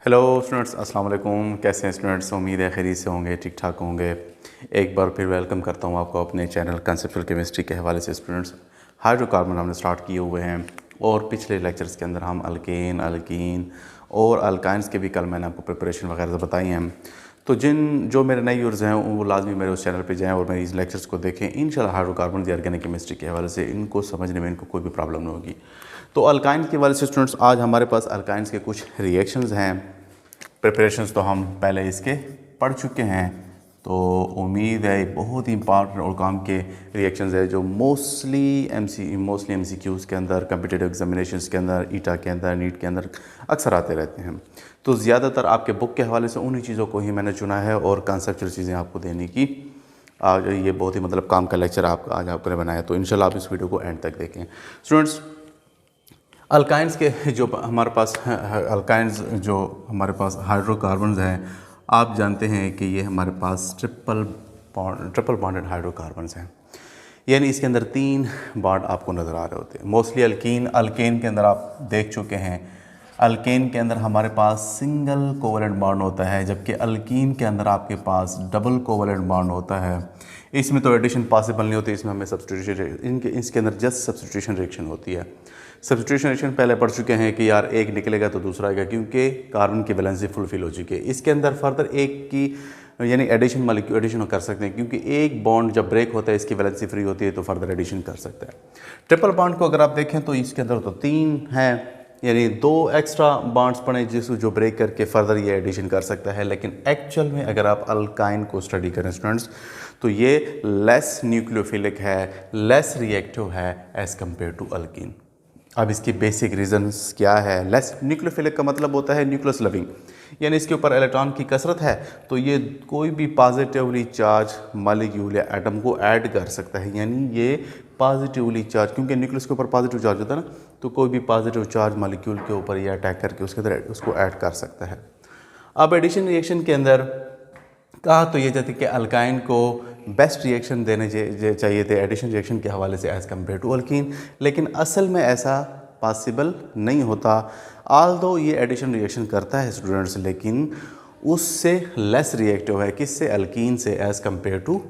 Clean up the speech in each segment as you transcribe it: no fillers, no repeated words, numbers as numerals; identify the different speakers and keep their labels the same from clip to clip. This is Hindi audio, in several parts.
Speaker 1: हेलो स्टूडेंट्स, अस्सलाम वालेकुम। कैसे हैं स्टूडेंट्स? उम्मीद है खैरियत से होंगे, ठीक ठाक होंगे। एक बार फिर वेलकम करता हूं आपको अपने चैनल कंसेप्चुअल केमिस्ट्री के हवाले से। स्टूडेंट्स, हाइड्रोकार्बन हमने स्टार्ट किए हुए हैं और पिछले लेक्चर्स के अंदर हम अल्केन, अल्कीन और अल्काइंस के भी कल मैंने आपको प्रिपरेशन वगैरह बताई हैं। तो जो मेरे नए यूज़र्स हैं वो लाजमी मेरे उस चैनल पे जाएं और मेरे इस लेक्चर्स को देखें। इंशाल्लाह हाइड्रोकार्बन की ऑर्गेनिक केमिस्ट्री के हवाले से इनको समझने में इनको कोई भी प्रॉब्लम नहीं होगी। तो अल्काइन के हवाले से स्टूडेंट्स, आज हमारे पास अल्काइंस के कुछ रिएक्शंस हैं। प्रिपरेशंस तो हम पहले इसके पढ़ चुके हैं, तो उम्मीद है बहुत ही इंपॉर्टेंट और काम के रिएक्शंस है जो मोस्टली एमसीक्यूज़ के अंदर, कम्पिटिटिव एग्जामिनेशंस के अंदर, ईटा के अंदर, नीट के अंदर अक्सर आते रहते हैं। तो ज़्यादातर आपके बुक के हवाले से उन्हीं चीज़ों को ही मैंने चुना है और कंसेप्चुअल चीज़ें आपको देने की आज ये बहुत ही काम का लेक्चर आज आपने बनाया। तो इंशाल्लाह आप इस वीडियो को एंड तक देखें। स्टूडेंट्स, अल्काइंस के जो हमारे पास हाइड्रोकार्बन्स हैं, आप जानते हैं कि ये हमारे पास ट्रिपल बॉन्डेड हाइड्रोकार्बन्स हैं। यानी इसके अंदर 3 बॉन्ड आपको नज़र आ रहे होते हैं। मोस्टली अल्केन के अंदर आप देख चुके हैं। अल्केन के अंदर हमारे पास सिंगल कोवलेंट बॉन्ड होता है, जबकि अल्कीन के अंदर आपके पास डबल कोवलेंट बॉन्ड होता है। इसमें तो एडिशन पॉसिबल नहीं होती, इसमें हमें सब्स्टिट्यूशन इसके अंदर जस्ट सब्स्टिट्यूशन रिएक्शन होती है। सब्स्टिट्यूशन रिएक्शन पहले पढ़ चुके हैं कि यार एक निकलेगा तो दूसरा आएगा, क्योंकि कार्बन की वैलेंसी फुलफिल हो चुकी है। इसके अंदर फर्दर एक की यानी एडिशन कर सकते हैं, क्योंकि एक बॉन्ड जब ब्रेक होता है इसकी वैलेंसी फ्री होती है तो फर्दर एडिशन कर सकते हैं। ट्रिपल बॉन्ड को अगर आप देखें तो इसके अंदर तो 3 हैं, यानी 2 एक्स्ट्रा बॉन्ड्स पड़े जो ब्रेक करके फर्दर ये एडिशन कर सकता है। लेकिन एक्चुअल में अगर आप अल्काइन को स्टडी करें स्टूडेंट्स, तो ये लेस न्यूक्लियोफिलिक है, लेस रिएक्टिव है एज़ कम्पेयर टू अल्कीन। अब इसकी बेसिक रीजंस क्या है? लेस न्यूक्लियोफिलिक का मतलब होता है न्यूक्लियस लविंग, यानी इसके ऊपर इलेक्ट्रॉन की कसरत है, तो ये कोई भी पॉजिटिवली चार्ज मॉलिक्यूल या एटम को ऐड कर सकता है। यानी ये पॉजिटिवली चार्ज, क्योंकि न्यूक्लियस के ऊपर पॉजिटिव चार्ज होता है ना, तो कोई भी पॉजिटिव चार्ज मॉलिक्यूल के ऊपर ये अटैक करके उसके अंदर उसको ऐड कर सकता है। अब एडिशन रिएक्शन के अंदर कहा तो ये जाती कि अल्काइन को बेस्ट रिएक्शन देने चाहिए थे एडिशन रिएक्शन के हवाले से एज़ कम्पेयर टू अल्कीन, लेकिन असल में ऐसा पॉसिबल नहीं होता। आल्दो ये एडिशन रिएक्शन करता है स्टूडेंट्स, लेकिन उससे लेस रिएक्टिव है। किससे? अल्कीन से as compare to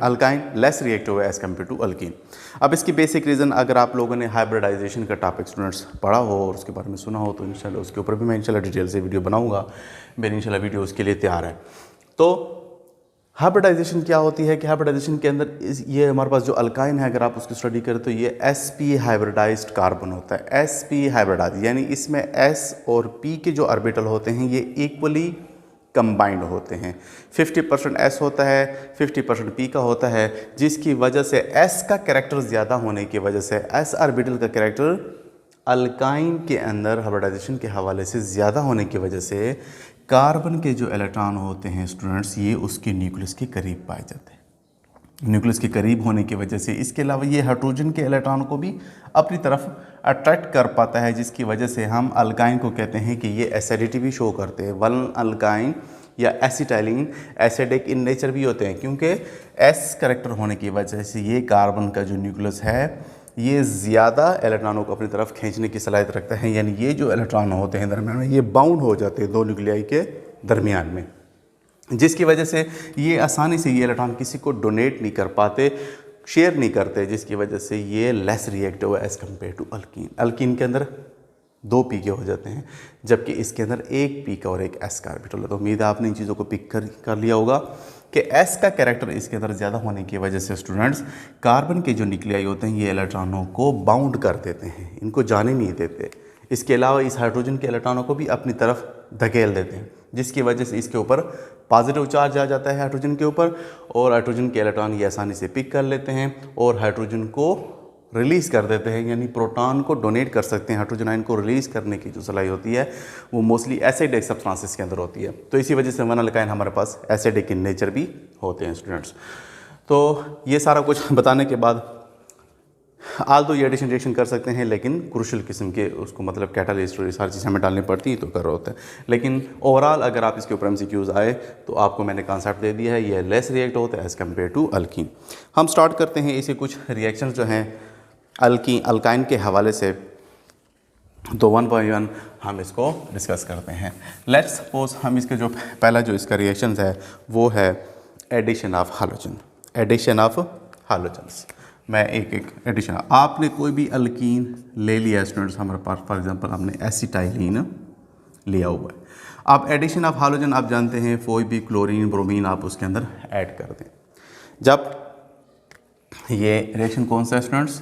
Speaker 1: alkyne less reactive है एज़ कम्पेयर टू अल्कीन। अब इसकी बेसिक रीज़न, अगर आप लोगों ने हाइब्रिडाइजेशन का टॉपिक स्टूडेंट्स पढ़ा हो और उसके बारे में सुना हो तो इंशाल्लाह उसके ऊपर भी मैं इंशाल्लाह डिटेल से वीडियो बनाऊंगा। मेरी इंशाल्लाह वीडियो उसके लिए तैयार है। तो हाइब्रिडाइजेशन क्या होती है कि हाइब्रिडाइजेशन के अंदर ये हमारे पास जो अल्काइन है, अगर आप उसकी स्टडी करें तो ये sp हाइब्रिडाइज्ड कार्बन होता है। sp हाइब्रिडाइज यानी इसमें s और p के जो ऑर्बिटल होते हैं ये इक्वली कंबाइंड होते हैं। 50% s होता है, 50% p का होता है, जिसकी वजह से s का कैरेक्टर ज़्यादा होने की वजह से, s ऑर्बिटल का कैरेक्टर अल्काइन के अंदर हाइब्रिडाइजेशन के हवाले से ज़्यादा होने की वजह से कार्बन के जो इलेक्ट्रॉन होते हैं स्टूडेंट्स, ये उसके न्यूक्लियस के करीब पाए जाते हैं। न्यूक्लियस के करीब होने की वजह से इसके अलावा ये हाइड्रोजन के इलेक्ट्रॉन को भी अपनी तरफ अट्रैक्ट कर पाता है, जिसकी वजह से हम अल्काइन को कहते हैं कि ये एसिडिटी भी शो करते हैं। वन अल्काइन या एसिटाइलिन एसिडिक इन नेचर भी होते हैं, क्योंकि एस करेक्टर होने की वजह से ये कार्बन का जो न्यूक्लियस है ये ज़्यादा इलेक्ट्रॉनों को अपनी तरफ खींचने की सलाहियत रखता है। यानी ये जो इलेक्ट्रॉन होते हैं दरमियान में, ये बाउंड हो जाते हैं 2 न्यूक्लियाई के दरमियान में, जिसकी वजह से ये आसानी से ये इलेक्ट्रॉन किसी को डोनेट नहीं कर पाते, शेयर नहीं करते, जिसकी वजह से ये लेस रिएक्टिव है as compare to alkene. Alkene के अंदर 2 पी के हो जाते हैं, जबकि इसके अंदर 1 पी का और 1 एस का ऑर्बिटल है। तो उम्मीद है आपने इन चीज़ों को पिक कर लिया होगा कि एस का कैरेक्टर इसके अंदर ज़्यादा होने की वजह से स्टूडेंट्स कार्बन के जो न्यूक्लियाई होते हैं ये इलेक्ट्रॉनों को बाउंड कर देते हैं, इनको जाने नहीं देते। इसके अलावा इस हाइड्रोजन के इलेक्ट्रॉनों को भी अपनी तरफ धकेल देते हैं, जिसकी वजह से इसके ऊपर पॉजिटिव चार्ज आ जाता है हाइड्रोजन के ऊपर, और हाइड्रोजन के इलेक्ट्रॉन ये आसानी से पिक कर लेते हैं और हाइड्रोजन को रिलीज़ कर देते हैं। यानी प्रोटॉन को डोनेट कर सकते हैं। हाइड्रोजन आयन को रिलीज़ करने की जो सलाहियत होती है वो मोस्टली एसिडिक सब्सटेंसेस के अंदर होती है। तो इसी वजह से वन अल्काइन हमारे पास एसिडिक इन नेचर भी होते हैं स्टूडेंट्स। तो ये सारा कुछ बताने के बाद आल्दो ये एडिशन रिएक्शन कर सकते हैं, लेकिन क्रूशल किस्म के उसको कैटालिस्ट और सारी चीज़ें हमें डालनी पड़ती हैं तो कर रहे होते हैं। लेकिन ओवरऑल अगर आप इसके ऊपर एमसीक्यूज़ आए तो आपको मैंने कॉन्सेप्ट दे दिया है, ये लेस रिएक्ट होता है एज़ कम्पेयर टू अल्कीन। हम स्टार्ट करते हैं इसे कुछ रिएक्शंस जो हैं अल्काइन के हवाले से। तो वन बाय वन हम इसको डिस्कस करते हैं। लेट्स सपोज हम इसके जो पहला जो इसका रिएक्शंस है वो है addition of hydrogen, addition of hydrogens. मैं एक एक एडिशन, आपने कोई भी अल्कीन ले लिया स्टूडेंट्स, हमारे पास फॉर एग्जांपल हमने एसिटाइलिन लिया हुआ है। आप एडिशन ऑफ हाइड्रोजन आप जानते हैं कोई भी क्लोरीन ब्रोमीन आप उसके अंदर ऐड कर दें। जब ये रिएक्शन कौन सा है स्टूडेंट्स,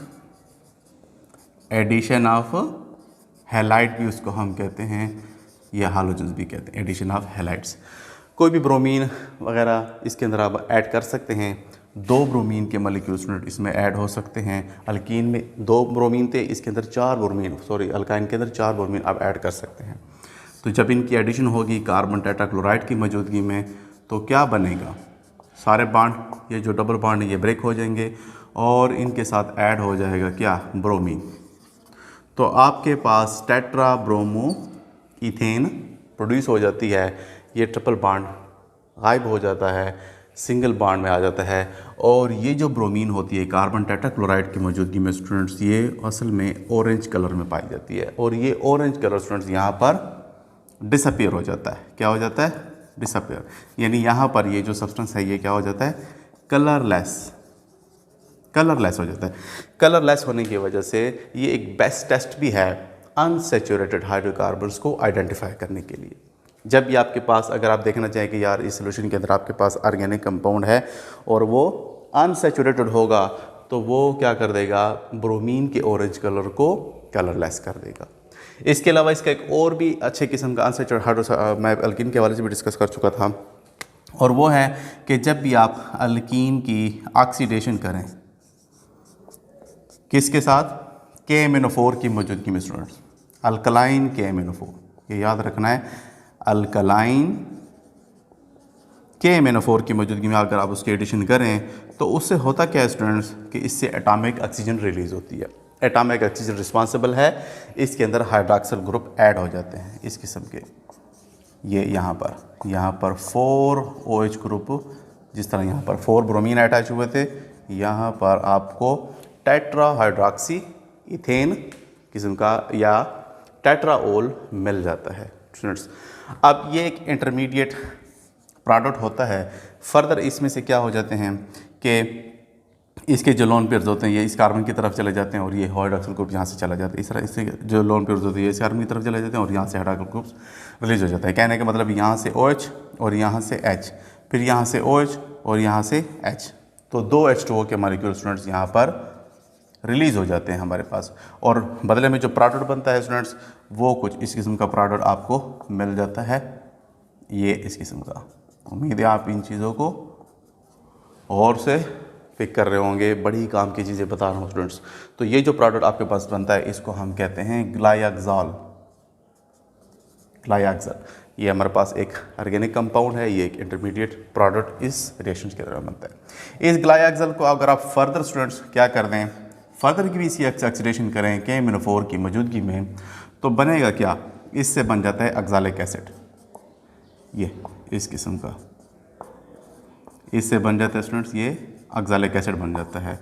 Speaker 1: एडिशन ऑफ हैलाइड भी उसको हम कहते हैं, या हाइड्रोजन्स भी कहते हैं, एडिशन ऑफ हैलाइड्स। कोई भी ब्रोमीन वगैरह इसके अंदर आप ऐड कर सकते हैं। 2 ब्रोमीन के मॉलिक्यूल इसमें ऐड हो सकते हैं। अल्कीन में 2 ब्रोमीन थे, इसके अंदर 4 ब्रोमीन, सॉरी अल्काइन के अंदर 4 ब्रोमीन आप ऐड कर सकते हैं। तो जब इनकी एडिशन होगी कार्बन टेट्राक्लोराइड की मौजूदगी में, तो क्या बनेगा, सारे बॉन्ड, ये जो डबल बॉन्ड है ये ब्रेक हो जाएंगे और इनके साथ ऐड हो जाएगा क्या, ब्रोमीन। तो आपके पास टेट्रा ब्रोमो इथेन प्रोड्यूस हो जाती है। ये ट्रिपल बॉन्ड गायब हो जाता है, सिंगल बॉन्ड में आ जाता है। और ये जो ब्रोमीन होती है कार्बन टेट्राक्लोराइड की मौजूदगी में स्टूडेंट्स, ये असल में ऑरेंज कलर में पाई जाती है। और ये ऑरेंज कलर स्टूडेंट्स यहाँ पर डिसअपीयर हो जाता है। क्या हो जाता है, डिसअपीयर, यानी यहाँ पर ये जो सब्सटेंस है ये क्या हो जाता है, कलरलेस, कलरलेस हो जाता है। कलरलेस होने की वजह से ये एक बेस्ट टेस्ट भी है अनसैचुरेटेड हाइड्रोकार्बन्स को आइडेंटिफाई करने के लिए। जब भी आपके पास, अगर आप देखना चाहें कि यार इस सोल्यूशन के अंदर आपके पास ऑर्गेनिक कंपाउंड है और वो अनसैचुरेटेड होगा, तो वो क्या कर देगा, ब्रोमीन के ऑरेंज कलर को कलरलेस कर देगा। इसके अलावा इसका एक और भी अच्छे किस्म का अनसैचुरेटेड हाइड्रो, मैं अल्कीन के हवाले से भी डिस्कस कर चुका था, और वो है कि जब भी आप अल्कीन की ऑक्सीडेशन करें, किसके साथ, KMnO4 की मौजूदगी में स्टूडेंट्स, अल्कलाइन KMnO4, ये याद रखना है, अल्कलाइन KMnO4 की मौजूदगी में अगर आप उसकी एडिशन करें तो उससे होता क्या है स्टूडेंट्स, कि इससे एटॉमिक ऑक्सीजन रिलीज़ होती है। एटॉमिक ऑक्सीजन रिस्पॉन्सिबल है, इसके अंदर हाइड्रॉक्सिल ग्रुप ऐड हो जाते हैं इस किस्म के। ये यहाँ पर 4 OH ग्रुप, जिस तरह यहाँ पर 4 ब्रोमीन अटैच हुए थे, यहाँ पर आपको टेट्रा हाइड्रॉक्सी इथेन किस्म का या टेट्राओल मिल जाता है स्टूडेंट्स। अब ये एक इंटरमीडिएट प्रोडक्ट होता है। फर्दर इसमें से क्या हो जाते हैं कि इसके जो लोन पेयर्स होते हैं ये इस कार्बन की तरफ चले जाते हैं और ये हाइड्रॉक्सिल ग्रुप यहाँ से चला जाता है। इस तरह इससे जो लोन पेयर्स होते हैं इस कार्बन की तरफ चले जाते हैं और यहाँ से हाइड्रॉक्सिल ग्रुप्स रिलीज हो जाता है। कहने का मतलब यहाँ से OH और यहाँ से H, फिर यहाँ से OH और यहाँ से H, तो 2 H2O के मॉलिक्यूल स्टूडेंट्स यहाँ पर रिलीज़ हो जाते हैं हमारे पास, और बदले में जो प्रोडक्ट बनता है स्टूडेंट्स वो कुछ इस किस्म का प्रोडक्ट आपको मिल जाता है, ये इस किस्म का। उम्मीद है आप इन चीज़ों को और से पिक कर रहे होंगे, बड़ी काम की चीज़ें बता रहा हूँ स्टूडेंट्स। तो ये जो प्रोडक्ट आपके पास बनता है इसको हम कहते हैं ग्लाइक्सॉल। ये हमारे पास एक ऑर्गेनिक कंपाउंड है, ये एक इंटरमीडिएट प्रोडक्ट इस रिएक्शन के दौरान बनता है। इस ग्लाइक्सॉल को अगर आप फर्दर स्टूडेंट्स क्या कर दें, फर्दर की भी इसी ऑक्सीडेशन करें KMnO4 की मौजूदगी में, तो बनेगा क्या, इससे बन जाता है ऑक्सैलिक एसिड। ये इस किस्म का, इससे बन जाता है स्टूडेंट्स, ये ऑक्सैलिक एसिड बन जाता है।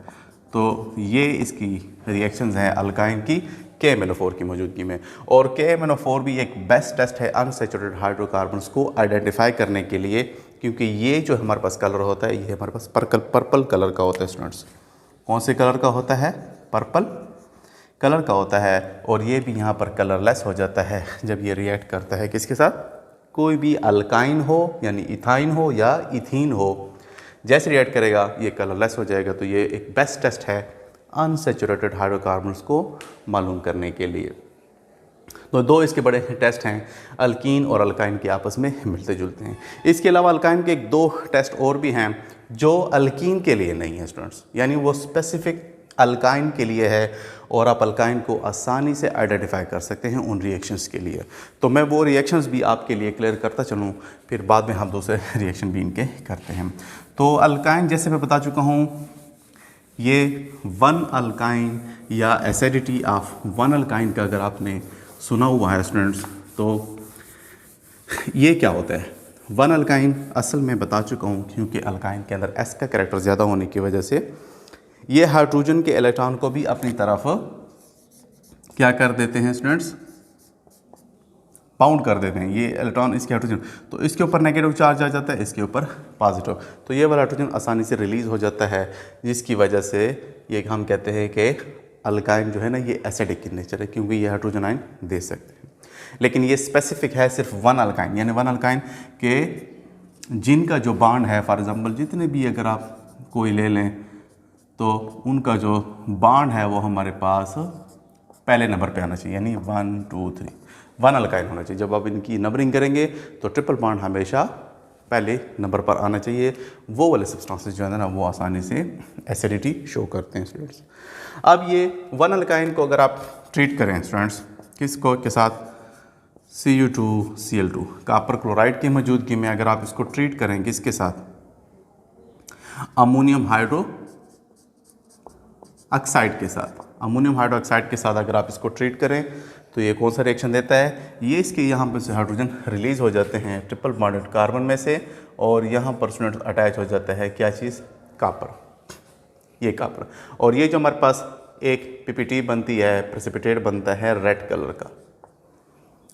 Speaker 1: तो ये इसकी रिएक्शंस हैं अल्काइन की KMnO4 की मौजूदगी में। और KMnO4 भी एक बेस्ट टेस्ट है अनसैचुरेटेड हाइड्रोकार्बन्स को आइडेंटिफाई करने के लिए, क्योंकि ये जो हमारे पास कलर होता है ये हमारे पास पर्पल कलर का होता है स्टूडेंट्स। कौन से कलर का होता है, पर्पल कलर का होता है। और ये भी यहाँ पर कलरलेस हो जाता है जब ये रिएक्ट करता है किसके साथ, कोई भी अल्काइन हो यानी इथाइन हो या इथीन हो, जैसे रिएक्ट करेगा ये कलरलेस हो जाएगा। तो ये एक बेस्ट टेस्ट है अनसैचुरेटेड हाइड्रोकार्बन्स को मालूम करने के लिए। तो 2 इसके बड़े टेस्ट हैं, अल्कीन और अल्काइन के आपस में मिलते जुलते हैं। इसके अलावा अल्काइन के 2 टेस्ट और भी हैं जो अल्कीन के लिए नहीं है स्टूडेंट्स, यानी वो स्पेसिफिक अल्काइन के लिए है और आप अल्काइन को आसानी से आइडेंटिफाई कर सकते हैं उन रिएक्शंस के लिए। तो मैं वो रिएक्शंस भी आपके लिए क्लियर करता चलूँ, फिर बाद में हम दूसरे रिएक्शन भी इनके करते हैं। तो अल्काइन जैसे मैं बता चुका हूँ, ये 1 अल्काइन या एसिडिटी ऑफ 1 अल्काइन का अगर आपने सुना हुआ है स्टूडेंट्स, तो ये क्या होता है 1 अल्काइन, असल में बता चुका हूँ, क्योंकि अल्काइन के अंदर S का कैरेक्टर ज़्यादा होने की वजह से ये हाइड्रोजन के इलेक्ट्रॉन को भी अपनी तरफ क्या कर देते हैं स्टूडेंट्स, बाउंड कर देते हैं, ये इलेक्ट्रॉन इसके हाइड्रोजन, तो इसके ऊपर नेगेटिव चार्ज आ जाता है, इसके ऊपर पॉजिटिव, तो ये वाला हाइड्रोजन आसानी से रिलीज़ हो जाता है, जिसकी वजह से ये हम कहते हैं कि अल्काइन जो है ना ये एसिडिक इन नेचर है, क्योंकि ये हाइड्रोजन आयन दे सकते हैं। लेकिन ये स्पेसिफिक है सिर्फ वन अल्काइन, यानी वन अल्काइन के जिनका जो बॉन्ड है, फॉर एग्जांपल जितने भी अगर आप कोई ले लें तो उनका जो बॉन्ड है वो हमारे पास पहले नंबर पे आना चाहिए, यानी 1 2 3 वन अल्काइन होना चाहिए। जब आप इनकी नंबरिंग करेंगे तो ट्रिपल बॉन्ड हमेशा पहले नंबर पर आना चाहिए। वो वाले सब्सटेंसेस जो है ना वो आसानी से एसिडिटी शो करते हैं स्टूडेंट्स। अब ये वन अल्काइन को अगर आप ट्रीट करें स्टूडेंट्स किसको के साथ, Cu2Cl2 कॉपर क्लोराइड की मौजूदगी में अगर आप इसको ट्रीट करें किसके साथ, अमोनियम हाइड्रो ऑक्साइड के साथ, अमोनियम हाइड्रो ऑक्साइड के साथ अगर आप इसको ट्रीट करें तो ये कौन सा रिएक्शन देता है, ये इसके यहाँ पर से हाइड्रोजन रिलीज़ हो जाते हैं ट्रिपल बॉन्डेड कार्बन में से, और यहाँ पर स्टूडेंट्स अटैच हो जाता है क्या चीज़, कॉपर, ये कॉपर। और ये जो हमारे पास एक पीपीटी बनती है, प्रेसिपिटेट बनता है रेड कलर का,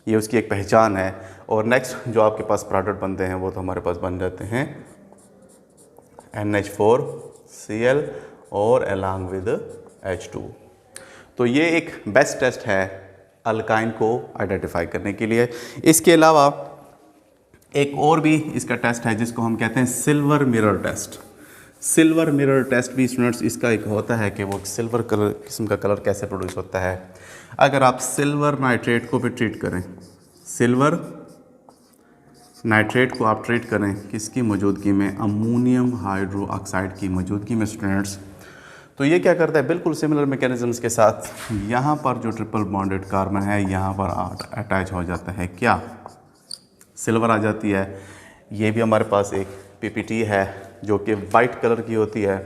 Speaker 1: ये उसकी एक पहचान है। और नेक्स्ट जो आपके पास प्रोडक्ट बनते हैं वो तो हमारे पास बन जाते हैं NH4Cl और अलॉन्ग विद H2। तो ये एक बेस्ट टेस्ट है अल्काइन को आइडेंटिफाई करने के लिए। इसके अलावा एक और भी इसका टेस्ट है जिसको हम कहते हैं silver mirror test. Silver mirror test भी स्टूडेंट्स इसका एक होता है कि वो सिल्वर कलर किस्म का कलर कैसे प्रोड्यूस होता है। अगर आप सिल्वर नाइट्रेट को भी ट्रीट करें, सिल्वर नाइट्रेट को आप ट्रीट करें किसकी मौजूदगी में, अमोनियम हाइड्रो ऑक्साइड की मौजूदगी में स्टूडेंट्स, तो ये क्या करता है बिल्कुल सिमिलर मैकेनिज्म्स के साथ, यहाँ पर जो ट्रिपल बॉन्डेड कार्बन है यहाँ पर अटैच हो जाता है क्या, सिल्वर आ जाती है। ये भी हमारे पास एक पीपीटी है जो कि वाइट कलर की होती है,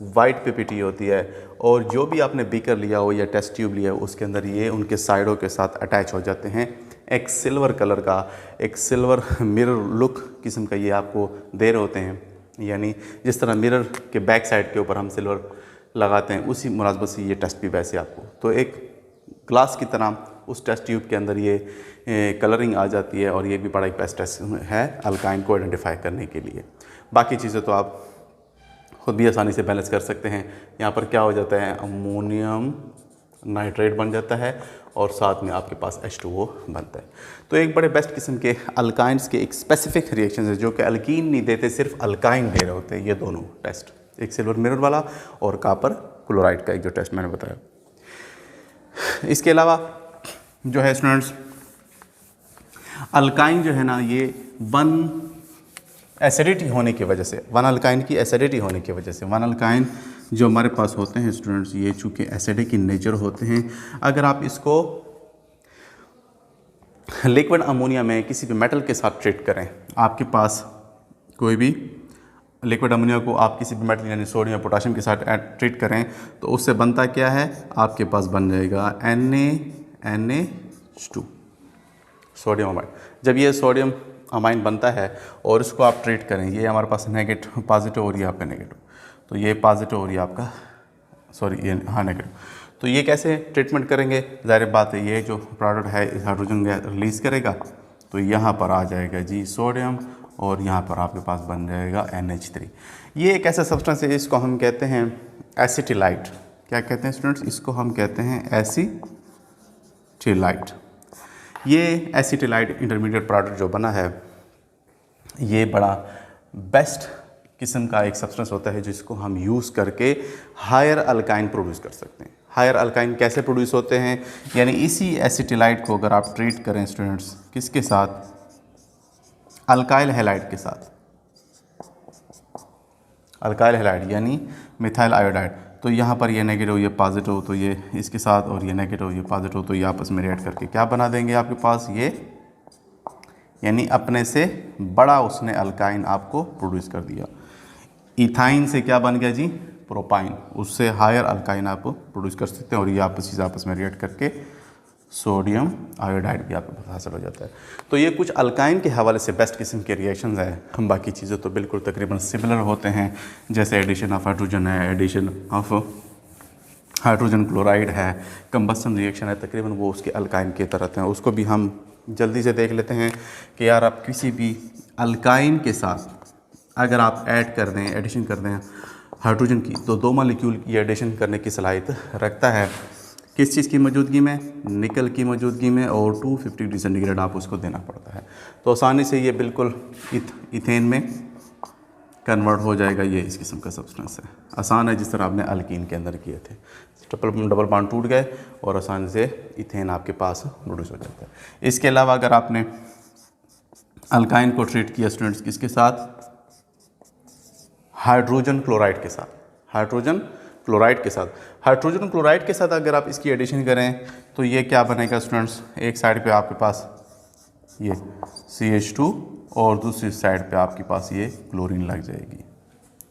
Speaker 1: वाइट पीपीटी होती है, और जो भी आपने बीकर लिया हो या टेस्ट ट्यूब लिया हो उसके अंदर ये उनके साइडों के साथ अटैच हो जाते हैं। एक सिल्वर कलर का, एक सिल्वर मिरर लुक किस्म का ये आपको दे रहे होते हैं, यानी जिस तरह मिरर के बैक साइड के ऊपर हम सिल्वर लगाते हैं उसी मुनासबत से ये टेस्ट भी वैसे आपको, तो एक ग्लास की तरह उस टेस्ट ट्यूब के अंदर ये कलरिंग आ जाती है, और ये भी बड़ा एक बेस्ट टेस्ट है अल्काइन को आइडेंटिफाई करने के लिए। बाकी चीज़ें तो आप खुद भी आसानी से बैलेंस कर सकते हैं। यहाँ पर क्या हो जाता है, अमोनियम नाइट्रेट बन जाता है और साथ में आपके पास H2O बनता है। तो एक बड़े बेस्ट किस्म के अल्काइंस के एक स्पेसिफिक रिएक्शन है जो कि अल्कीन नहीं देते, सिर्फ अल्काइन दे रहे होते हैं ये दोनों टेस्ट, एक सिल्वर मिरर वाला और कॉपर क्लोराइड का एक जो टेस्ट मैंने बताया। इसके अलावा जो है स्टूडेंट्स अल्काइन जो है ना ये वन एसिडिटी होने की वजह से, वन अल्काइन की एसिडिटी होने की वजह से, वन अल्काइन जो हमारे पास होते हैं स्टूडेंट्स ये चूँकि एसिडिक इन नेचर होते हैं, अगर आप इसको लिक्विड अमोनिया में किसी भी मेटल के साथ ट्रीट करें, आपके पास कोई भी लिक्विड अमोनिया को आप किसी भी मेटल यानी सोडियम पोटाशियम के साथ ट्रीट करें तो उससे बनता क्या है, आपके पास बन जाएगा NaNH2 सोडियम अमाइन। जब ये सोडियम अमाइन बनता है और इसको आप ट्रीट करें, ये हमारे पास नेगेटिव पॉजिटिव और ये आपका नेगेटिव, तो ये पॉजिटिव और ये आपका ये हाँ नेगेटिव, तो ये कैसे ट्रीटमेंट करेंगे, ज़ाहिर बात है ये जो प्रोडक्ट है इस हाइड्रोजन रिलीज़ करेगा, तो यहाँ पर आ जाएगा जी सोडियम और यहाँ पर आपके पास बन जाएगा NH3। ये एक ऐसा सब्सटेंस है इसको हम कहते हैं एसिटिलाइट। क्या कहते हैं स्टूडेंट्स, इसको हम कहते हैं एसिटिलाइट। ये एसिटिलाइट इंटरमीडिएट प्रोडक्ट जो बना है ये बड़ा बेस्ट किस्म का एक सब्सटेंस होता है जिसको हम यूज़ करके हायर अल्काइन प्रोड्यूस कर सकते हैं। हायर अल्काइन कैसे प्रोड्यूस होते हैं, यानी इसी एसिटिलाइट को अगर आप ट्रीट करें स्टूडेंट्स किसके साथ, अल्काइल हैलाइड के साथ, अल्काइल हैलाइड यानी मिथाइल आयोडाइड, तो यहाँ पर ये नेगेटिव ये पॉजिटिव, तो ये इसके साथ और ये नेगेटिव ये पॉजिटिव, तो ये आपस में रिएक्ट करके क्या बना देंगे आपके पास ये, यानी अपने से बड़ा उसने अल्काइन आपको प्रोड्यूस कर दिया। इथाइन से क्या बन गया जी, प्रोपाइन, उससे हायर अल्काइन आप प्रोड्यूस कर सकते हैं और ये आपस में रिएक्ट करके सोडियम आयोडाइड भी आपके पास हासिल हो जाता है। तो ये कुछ अल्काइन के हवाले से बेस्ट किस्म के रिएक्शंस हैं। हम बाकी चीज़ें तो बिल्कुल तकरीबन सिमिलर होते हैं, जैसे एडिशन ऑफ हाइड्रोजन है, एडिशन ऑफ हाइड्रोजन क्लोराइड है, कंबस्टन रिएक्शन है, तकरीबन वो उसके अल्काइन के तरह हैं, उसको भी हम जल्दी से देख लेते हैं कि यार आप किसी भी अल्काइन के साथ अगर आप ऐड कर दें, एडिशन कर दें हाइड्रोजन की, तो 2 मॉलिक्यूल की एडिशन करने की सलाहियत रखता है। किस चीज़ की मौजूदगी में? निकल की मौजूदगी में, और 250 डिग्री सेंटीग्रेड आप उसको देना पड़ता है। तो आसानी से ये बिल्कुल इथेन में कन्वर्ट हो जाएगा। ये इस किस्म का सब्सटेंस है, आसान है, जिस तरह आपने अल्कीन के अंदर किए थे। डबल बॉन्ड टूट गए और आसानी से इथेन आपके पास प्रोड्यूस हो जाता है। इसके अलावा अगर आपने अल्काइन को ट्रीट किया स्टूडेंट्स किसके साथ? हाइड्रोजन क्लोराइड के साथ। हाइड्रोजन क्लोराइड के साथ, हाइड्रोजन क्लोराइड के साथ अगर आप इसकी एडिशन करें तो ये क्या बनेगा स्टूडेंट्स? एक साइड पे आपके पास ये CH2 और दूसरी साइड पे आपके पास ये क्लोरीन लग जाएगी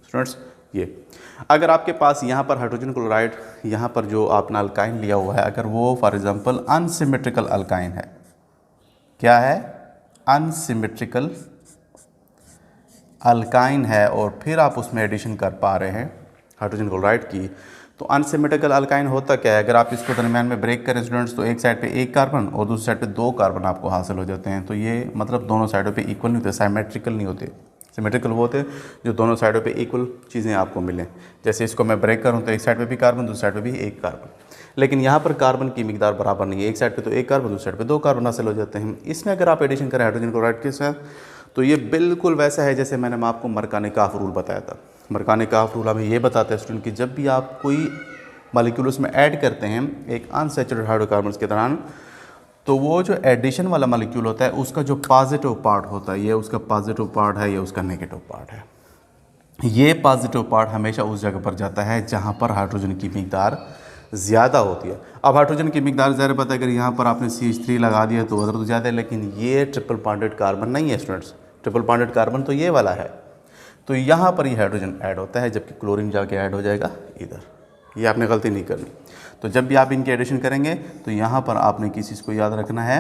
Speaker 1: स्टूडेंट्स। ये अगर आपके पास यहाँ पर हाइड्रोजन क्लोराइड, यहाँ पर जो आपने अल्काइन लिया हुआ है, अगर वो फॉर एग्जांपल अनसिमेट्रिकल अल्काइन है, क्या है? अनसिमेट्रिकल अल्काइन है, और फिर आप उसमें एडिशन कर पा रहे हैं हाइड्रोजन क्लोराइड की, तो अनसिमेट्रिकल अल्काइन होता क्या है? अगर आप इसको दरमियान में ब्रेक करें स्टूडेंट्स, तो एक साइड पे 1 कार्बन और दूसरी साइड पे 2 कार्बन आपको हासिल हो जाते हैं। तो ये मतलब दोनों साइडों पे इक्वल नहीं होते, सिमेट्रिकल नहीं होते। सिमेट्रिकल वो होते जो दोनों साइडों पे इक्वल चीज़ें आपको मिलें। जैसे इसको मैं ब्रेक करूँ तो एक साइड पे भी कार्बन, दूसरी साइड पे भी 1 कार्बन, लेकिन यहाँ पर कार्बन की मिकदार बराबर नहीं है। एक साइड पे तो 1 कार्बन, दूसरी साइड पे 2 कार्बन हासिल हो जाते हैं। इसमें अगर आप एडिशन करें हाइड्रोजन क्लोराइड के साथ, तो ये बिल्कुल वैसा है जैसे मैंने आपको मरकानिकाफ रूल बताया था। मरकानिकाफ रूल हमें ये बताता है स्टूडेंट कि जब भी आप कोई मॉलिक्यूल उसमें ऐड करते हैं एक अनसैचुरेटेड हाइड्रोकार्बन्स के दौरान, तो वो जो एडिशन वाला मॉलिक्यूल होता है उसका जो पॉजिटिव पार्ट होता है, ये उसका पॉजिटिव पार्ट है, ये उसका नेगेटिव पार्ट है। ये पॉजिटिव पार्ट हमेशा उस जगह पर जाता है जहाँ पर हाइड्रोजन की मिकदार ज़्यादा होती है। अब हाइड्रोजन की मिकदार ज़्यादा पता है, अगर यहाँ पर आपने CH3 लगा दिया तो उधर तो ज़्यादा है, लेकिन ये ट्रिपल बॉन्डेड कार्बन नहीं है स्टूडेंट्स। ट्रिपल बॉन्डेड कार्बन तो ये वाला है, तो यहाँ पर ये हाइड्रोजन ऐड होता है, जबकि क्लोरीन जाके ऐड हो जाएगा इधर। ये आपने गलती नहीं करनी। तो जब भी आप इनकी एडिशन करेंगे तो यहाँ पर आपने किस चीज़ को याद रखना है?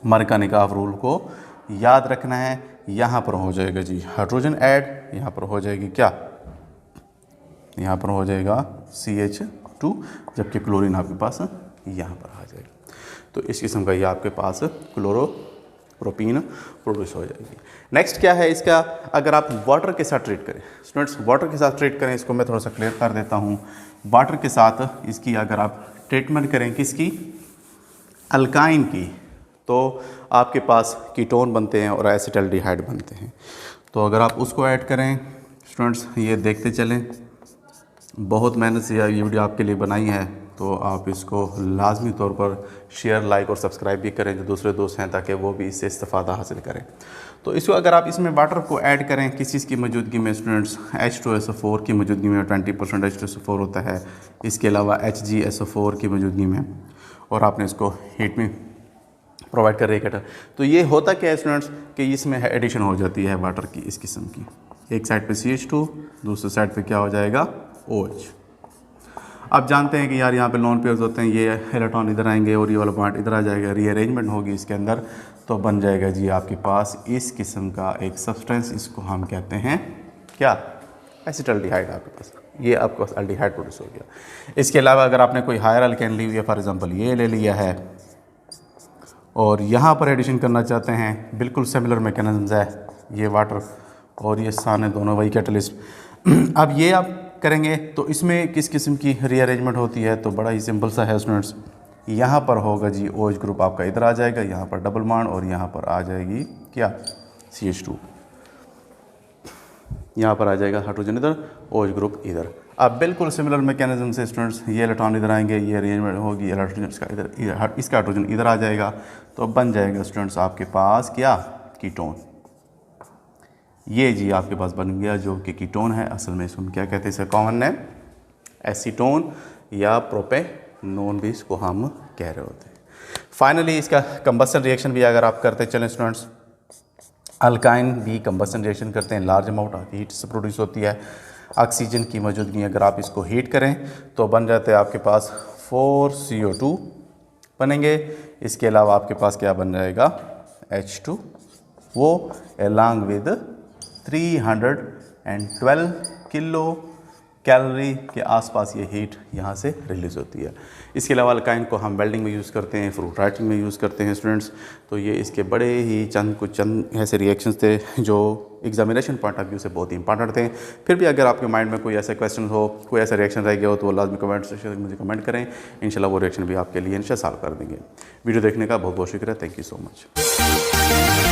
Speaker 1: मरकानिकाफ रूल को याद रखना है। यहाँ पर हो जाएगा जी हाइड्रोजन ऐड, यहाँ पर हो जाएगी क्या? यहाँ पर हो जाएगा CH2, जबकि क्लोरीन आपके पास यहाँ पर आ जाएगा। तो इस किस्म का ये आपके पास क्लोरोप्रोपीन प्रोड्यूस हो जाएगी। नेक्स्ट क्या है इसका? अगर आप वाटर के साथ ट्रीट करें स्टूडेंट्स, वाटर के साथ ट्रीट करें, इसको मैं थोड़ा सा क्लियर कर देता हूँ। वाटर के साथ इसकी अगर आप ट्रीटमेंट करें किसकी? अल्काइन की, तो आपके पास कीटोन बनते हैं और एसिटाल्डिहाइड बनते हैं। तो अगर आप उसको ऐड करें स्टूडेंट्स, ये देखते चलें, बहुत मेहनत से ये वीडियो आपके लिए बनाई है, तो आप इसको लाजमी तौर पर शेयर, लाइक और सब्सक्राइब भी करें जो दूसरे दोस्त हैं, ताकि वो भी इससे इस्तेफादा हासिल करें। तो इसको अगर आप इसमें वाटर को ऐड करें किस चीज़ की मौजूदगी में स्टूडेंट्स? H2SO4 की मौजूदगी में, 20% H2SO4 होता है। इसके अलावा HgSO4 की मौजूदगी में, और आपने इसको हीट में प्रोवाइड कर रही है। तो ये होता क्या है स्टूडेंट्स कि इसमें एडिशन हो जाती है वाटर की इस किस्म की। एक साइड पे CH2, दूसरी साइड पे क्या हो जाएगा? OH। आप जानते हैं कि यार यहाँ पे लोन पेयर्स होते हैं, ये इलेक्ट्रॉन इधर आएंगे और ये वाला पॉइंट इधर आ जाएगा, रीअरेंजमेंट होगी इसके अंदर, तो बन जाएगा जी आपके पास इस किस्म का एक सब्सटेंस। इसको हम कहते हैं क्या? एसिटाल्डिहाइड। आपके पास ये आपके पास एल्डिहाइड प्रोड्यूस हो गया। इसके अलावा अगर आपने कोई हायर अल्केन ली हुई है, फॉर एग्जांपल ये ले लिया है, और यहाँ पर एडिशन करना चाहते हैं, बिल्कुल सिमिलर मैकेनिज्म है, ये वाटर और ये साने दोनों वही कैटलिस्ट। अब ये आप करेंगे तो इसमें किस किस्म की रीअरेंजमेंट होती है? तो बड़ा ही सिंपल सा है स्टूडेंट्स। यहाँ पर होगा जी OH ग्रुप आपका इधर आ जाएगा, यहाँ पर डबल बॉन्ड, और यहाँ पर आ जाएगी क्या? CH2। यहाँ पर आ जाएगा हाइड्रोजन इधर, OH ग्रुप इधर। अब बिल्कुल सिमिलर मैकेनिज्म से स्टूडेंट्स ये इलेक्ट्रॉन इधर आएंगे, ये अरेंजमेंट होगी, हाइड्रोजन इसका इधर, इसका हाइड्रोजन इधर आ जाएगा, तो बन जाएगा स्टूडेंट्स आपके पास क्या? कीटोन। ये जी आपके पास बन गया जो कि कीटोन है। असल में इसको क्या कहते हैं? इसका कॉमन नेम एसीटोन या प्रोपेनोन भी इसको हम कह रहे होते हैं। फाइनली इसका कंबस्टन रिएक्शन भी अगर आप करते चलें स्टूडेंट्स, अल्काइन भी कंबस्टन रिएक्शन करते हैं, लार्ज अमाउंट ऑफ हीट से प्रोड्यूस होती है। ऑक्सीजन की मौजूदगी अगर आप इसको हीट करें तो बन जाते हैं आपके पास 4CO2 बनेंगे। इसके अलावा आपके पास क्या बन जाएगा? H2, वो अलॉन्ग विद 312 किलो कैलोरी के आसपास ये हीट यहाँ से रिलीज़ होती है। इसके अलावा अल्काइन को हम वेल्डिंग में यूज़ करते हैं, फ्रूट राइटिंग में यूज़ करते हैं स्टूडेंट्स। तो ये इसके बड़े ही चंद ऐसे रिएक्शंस थे जो एग्जामिनेशन पॉइंट ऑफ व्यू से बहुत ही इंपॉर्टेंट थे। फिर भी अगर आपके माइंड में कोई ऐसा क्वेश्चन हो, कोई ऐसा रिएक्शन रह गया हो, तो वो लाजमी कमेंट सेक्शन में मुझे कमेंट करें। इंशाल्लाह वो रिएक्शन भी आपके लिए इंशाल्लाह सॉल्व कर देंगे। वीडियो देखने का बहुत बहुत शुक्रिया। Thank you so much.